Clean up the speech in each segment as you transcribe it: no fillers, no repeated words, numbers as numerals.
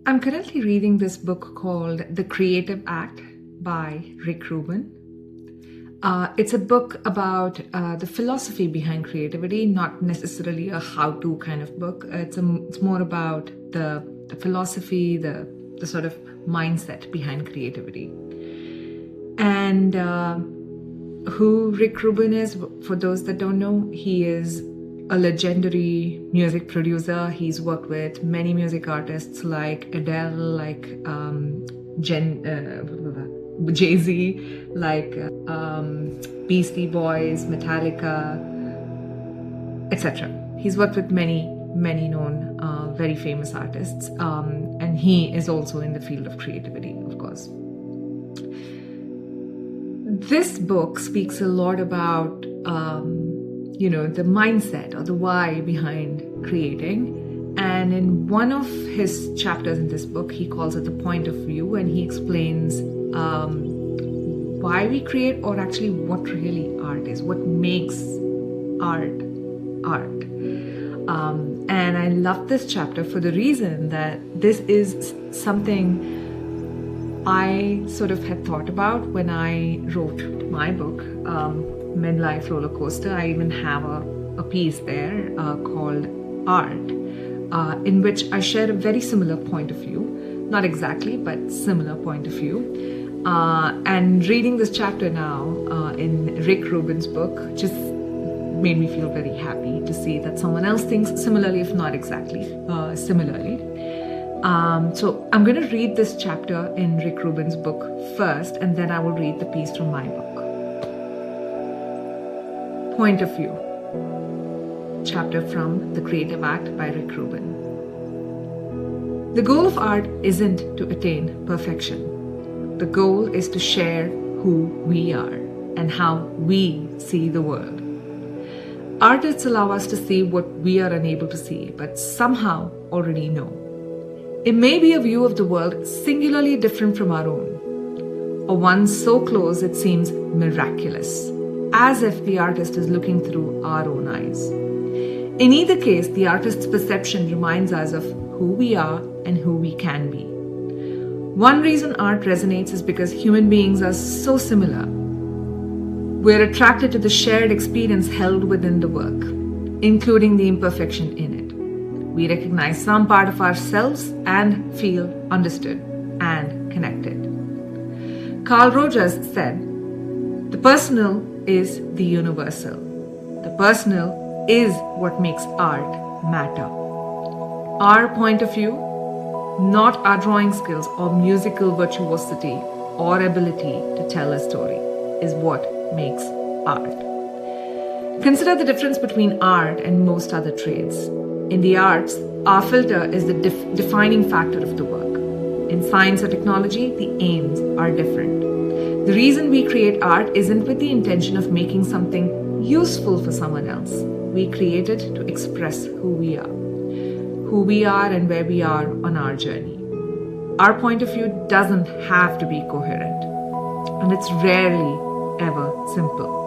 I'm currently reading this book called The Creative Act by Rick Rubin. It's a book about the philosophy behind creativity, not necessarily a how-to kind of book. It's more about the philosophy, the sort of mindset behind creativity. And who Rick Rubin is, for those that don't know, he is a legendary music producer. He's worked with many music artists like Adele, like Jay-Z, like Beastie Boys, Metallica, etc. He's worked with many known, very famous artists, and he is also in the field of creativity, of course. This book speaks a lot about the mindset or the why behind creating. And in one of his chapters in this book, he calls it the point of view, and he explains why we create, or actually what really art is, what makes art. And I love this chapter for the reason that this is something I sort of had thought about when I wrote my book, Midlife Roller Coaster. I even have a piece there called Art, in which I share a very similar point of view. Not exactly, but similar point of view. And reading this chapter now in Rick Rubin's book just made me feel very happy to see that someone else thinks similarly, if not exactly similarly. So I'm going to read this chapter in Rick Rubin's book first, and then I will read the piece from my book. Point of view. Chapter from The Creative Act by Rick Rubin. The goal of art isn't to attain perfection. The goal is to share who we are and how we see the world. Artists allow us to see what we are unable to see, but somehow already know. It may be a view of the world singularly different from our own, or one so close it seems miraculous, as if the artist is looking through our own eyes. In either case, the artist's perception reminds us of who we are and who we can be. One reason art resonates is because human beings are so similar. We're attracted to the shared experience held within the work, including the imperfection in it. We recognize some part of ourselves and feel understood and connected. Carl Rogers said, "The personal is the universal. The personal is what makes art matter." Our point of view, not our drawing skills or musical virtuosity or ability to tell a story, is what makes art. Consider the difference between art and most other trades. In the arts, our filter is the defining factor of the work. In science or technology, the aims are different. The reason we create art isn't with the intention of making something useful for someone else. We create it to express who we are and where we are on our journey. Our point of view doesn't have to be coherent, and it's rarely ever simple.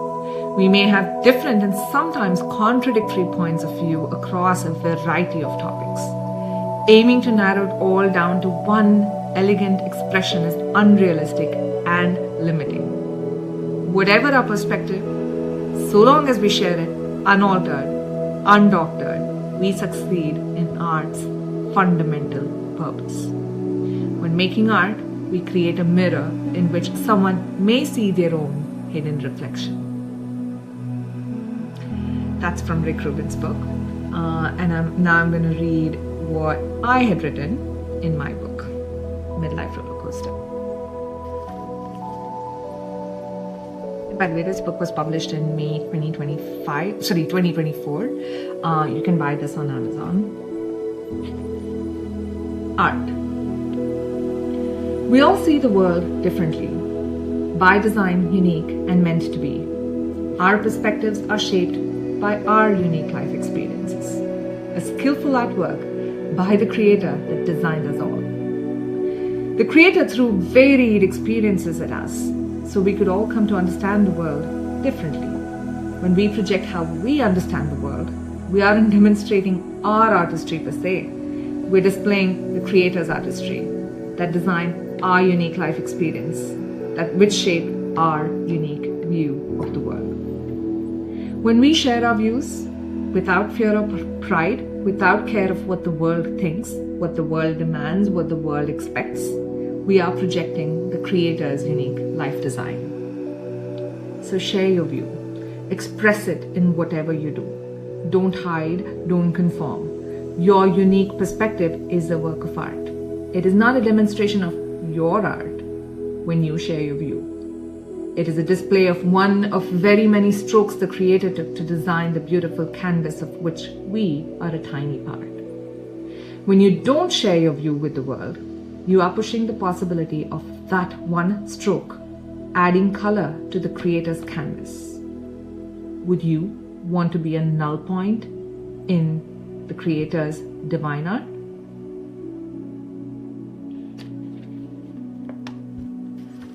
We may have different and sometimes contradictory points of view across a variety of topics. Aiming to narrow it all down to one elegant expression is unrealistic and limiting. Whatever our perspective, so long as we share it unaltered, undoctored, we succeed in art's fundamental purpose. When making art, we create a mirror in which someone may see their own hidden reflection. That's from Rick Rubin's book. And I'm going to read what I had written in my book, Midlife Roller Coaster. By the way, this book was published in May 2024. You can buy this on Amazon. Art. We all see the world differently, by design unique and meant to be. Our perspectives are shaped by our unique life experiences, a skillful artwork by the creator that designed us all. The creator threw varied experiences at us, so we could all come to understand the world differently. When we project how we understand the world, we aren't demonstrating our artistry per se. We're displaying the creator's artistry that design our unique life experience, which shape our unique view of the world. When we share our views without fear or pride, without care of what the world thinks, what the world demands, what the world expects, we are projecting the creator's unique life design. So share your view. Express it in whatever you do. Don't hide, don't conform. Your unique perspective is a work of art. It is not a demonstration of your art when you share your view. It is a display of one of very many strokes the creator took to design the beautiful canvas of which we are a tiny part. When you don't share your view with the world, you are pushing the possibility of that one stroke, adding color to the creator's canvas. Would you want to be a null point in the creator's divine art?